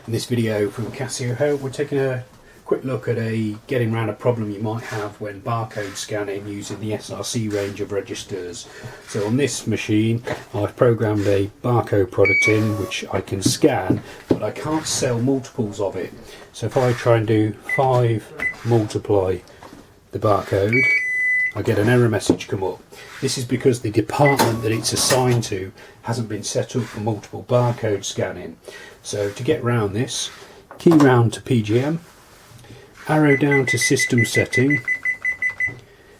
In this video from Casio Help, we're taking a quick look at getting around a problem you might have when barcode scanning using the SR-C range of registers. So on this machine I've programmed a barcode product in which I can scan, but I can't sell multiples of it. So if I try and do 5 multiply the barcode, I get an error message come up. This is because the department that it's assigned to hasn't been set up for multiple barcode scanning. So to get around this, key round to PGM, arrow down to system setting,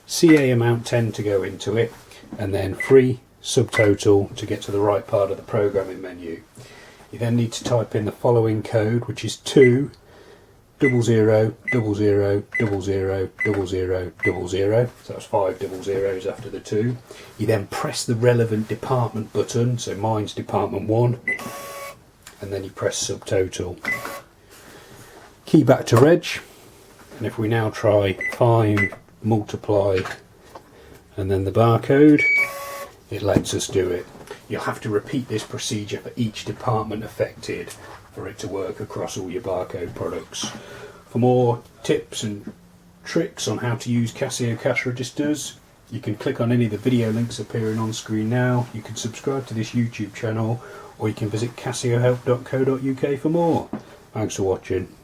CA amount 10 to go into it, and then free subtotal to get to the right part of the programming menu. You then need to type in the following code, which is 2 00 00 00 00 00 00. So that's 5 00s after the 2. You then press the relevant department button, so mine's department 1, and then you press subtotal. Key back to reg, and if we now try 5 multiply and then the barcode, it lets us do it. You'll have to repeat this procedure for each department affected for it to work across all your barcode products. For more tips and tricks on how to use Casio cash registers, you can click on any of the video links appearing on screen now. You can subscribe to this YouTube channel, or you can visit casiohelp.co.uk for more. Thanks for watching.